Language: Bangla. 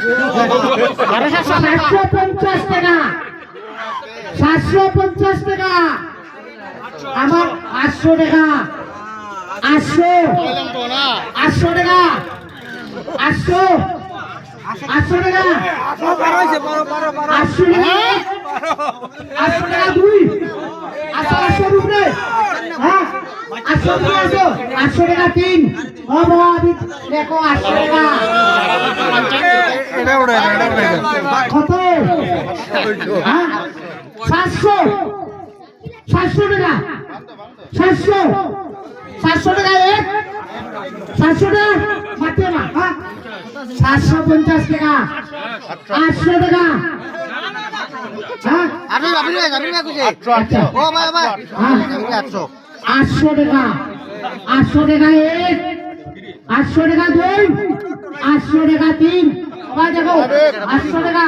750 টাকা 750 টাকা আমার 800 টাকা 800 টাকা 800 টাকা 800 টাকা 2 800 উপরে হ্যাঁ 800 টাকা 3 ও বাবা দেখো 800 টাকা কত 700 টাকা 700 টাকা 700 টাকা মাত্র না 750 টাকা 800 টাকা আপনি খুঁজে 800 টাকা 800 টাকা 1 800 টাকা 2 800 টাকা 3 দেখো 800 টাকা